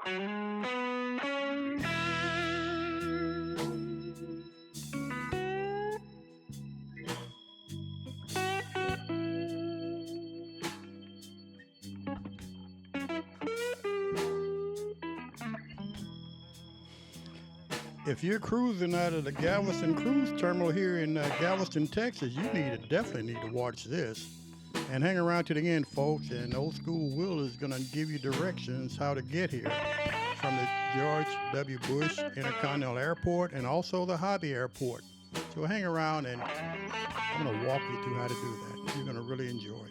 If you're cruising out of the Galveston Cruise Terminal here in Galveston, Texas, you definitely need to watch this. And hang around to the end, folks, and Old School Will is going to give you directions how to get here from the George W. Bush Intercontinental Airport and also the Hobby Airport. So hang around, and I'm going to walk you through how to do that. You're going to really enjoy it.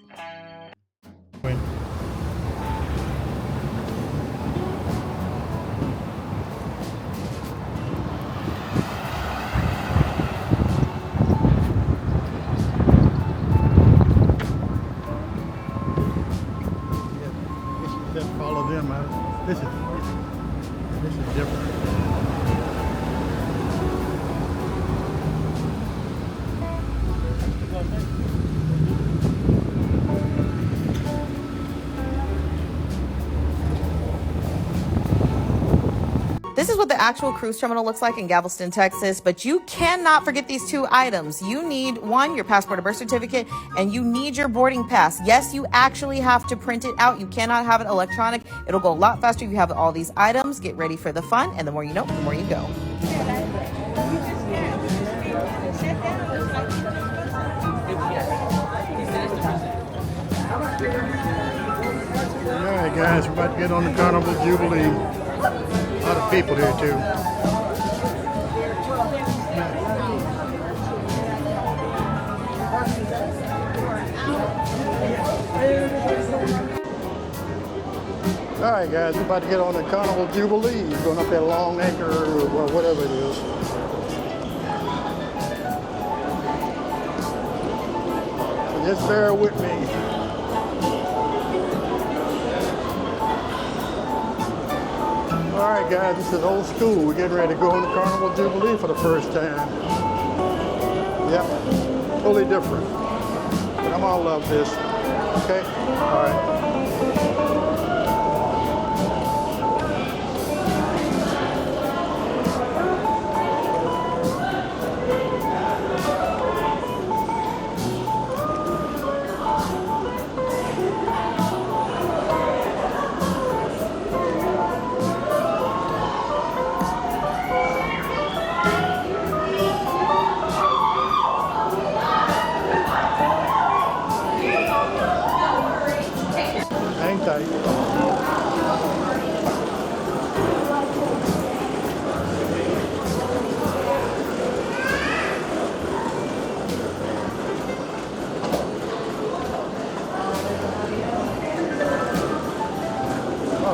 Follow them. This is different. This is what the actual cruise terminal looks like in Galveston, Texas, but you cannot forget these two items. You need, one, your passport or birth certificate, and you need your boarding pass. Yes, you actually have to print it out. You cannot have it electronic. It'll go a lot faster if you have all these items. Get ready for the fun, and the more you know, the more you go. All right, guys, we're about to get on the Carnival Jubilee. A lot of people here too. All right, guys, we're about to get on the Carnival Jubilee. Going up that Long Acre or whatever it is. So just bear with me. All right, guys, this is Old School. We're getting ready to go on the Carnival Jubilee for the first time. Yep, totally different. But I'm gonna love this. Okay? All right.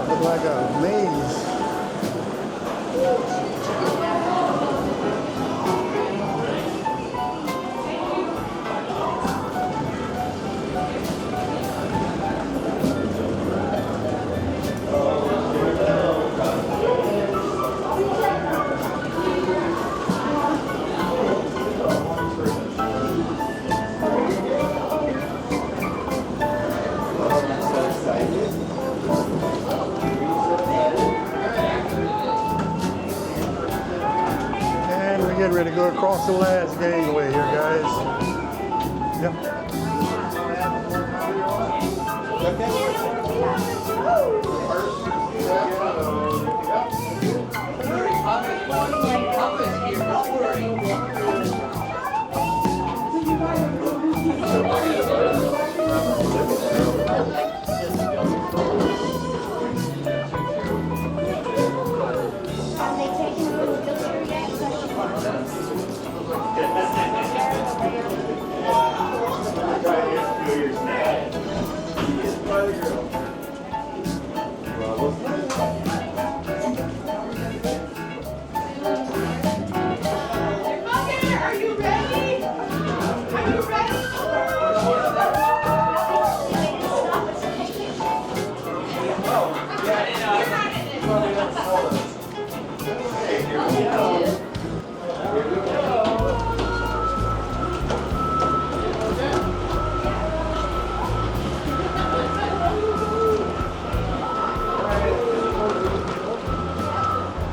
Looks like a maze. Getting ready to go across the last gangway here, guys. Yep.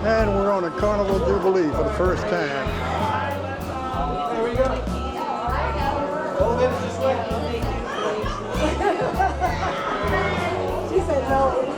And we're on a Carnival Jubilee for the first time. Here we go. Hold it this way. She said no.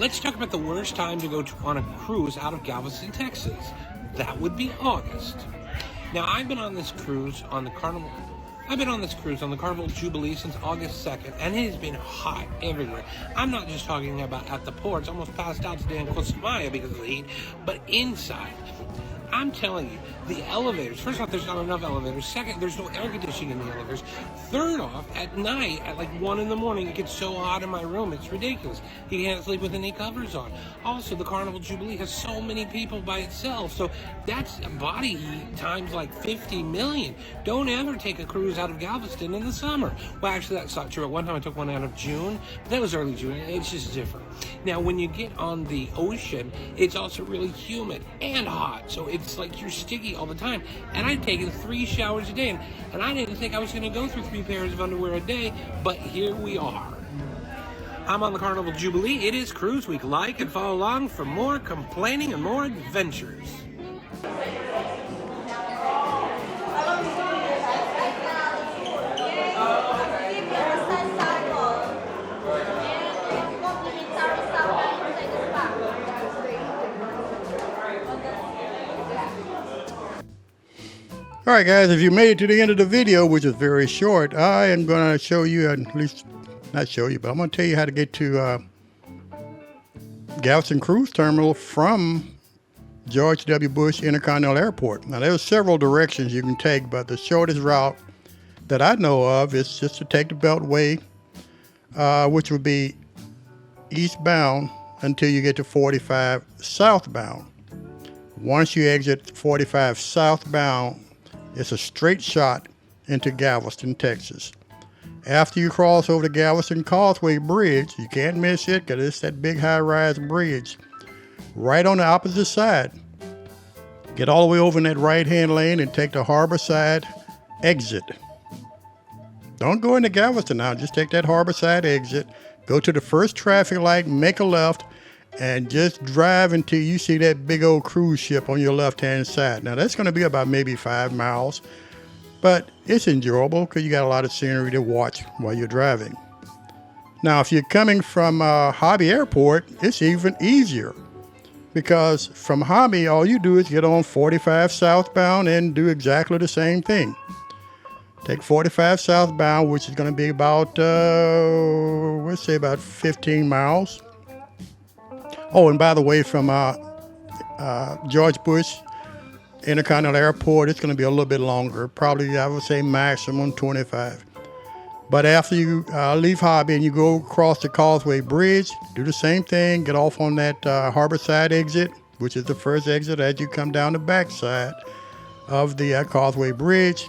Let's talk about the worst time to go on a cruise out of Galveston, Texas. That would be August. Now, I've been on this cruise on the Carnival Jubilee since August 2nd, and it has been hot everywhere. I'm not just talking about at the ports. I almost passed out today in Costa Maya because of the heat, but inside. I'm telling you, the elevators, first off, there's not enough elevators. Second, there's no air conditioning in the elevators. Third off, at night, at like 1 in the morning, it gets so hot in my room, it's ridiculous. You can't sleep with any covers on. Also, the Carnival Jubilee has so many people by itself, so that's body heat times like 50 million. Don't ever take a cruise out of Galveston in the summer. Well, actually, that's not true. At one time, I took one out of June, but that was early June. It's just different. Now, when you get on the ocean, it's also really humid and hot, so it's like you're sticky all the time. And I've taken 3 showers a day, and I didn't think I was going to go through 3 pairs of underwear a day, but here we are. I'm on the Carnival Jubilee. It is Cruise Week. Like and follow along for more complaining and more adventures. All right, guys, if you made it to the end of the video, which is very short, I am going to show you, at least not show you, but I'm going to tell you how to get to Galveston Cruise Terminal from George W. Bush Intercontinental Airport. Now, there's several directions you can take, but the shortest route that I know of is just to take the Beltway, which would be eastbound until you get to 45 southbound. Once you exit 45 southbound, it's a straight shot into Galveston, Texas. After you cross over the Galveston Causeway Bridge, you can't miss it because it's that big high-rise bridge. Right on the opposite side. Get all the way over in that right-hand lane and take the harbor side exit. Don't go into Galveston now. Just take that harbor side exit. Go to the first traffic light, make a left, and just drive until you see that big old cruise ship on your left-hand side. Now, that's going to be about maybe 5 miles, but it's enjoyable because you got a lot of scenery to watch while you're driving. Now, if you're coming from Hobby Airport, it's even easier because from Hobby, all you do is get on 45 southbound and do exactly the same thing. Take 45 southbound, which is going to be about, let's say about 15 miles. Oh, and by the way, from George Bush Intercontinental Airport, it's going to be a little bit longer. Probably, I would say, maximum 25. But after you leave Hobby and you go across the Causeway Bridge, do the same thing. Get off on that harbor side exit, which is the first exit as you come down the back side of the Causeway Bridge.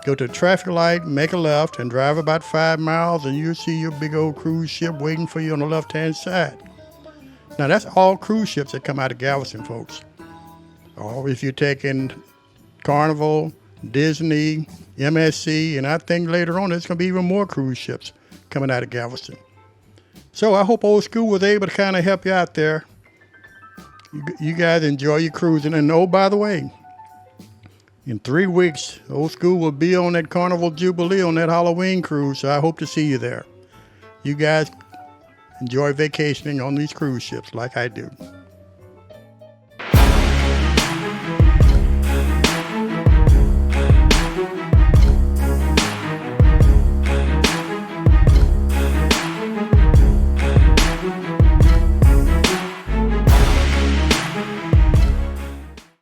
Go to the traffic light, make a left, and drive about 5 miles, and you'll see your big old cruise ship waiting for you on the left-hand side. Now, that's all cruise ships that come out of Galveston, folks. Or if you're taking Carnival, Disney, MSC, and I think later on there's going to be even more cruise ships coming out of Galveston. So I hope Old School was able to kind of help you out there. You guys enjoy your cruising. And oh, by the way, in 3 weeks, Old School will be on that Carnival Jubilee on that Halloween cruise, so I hope to see you there. You guys enjoy vacationing on these cruise ships like I do.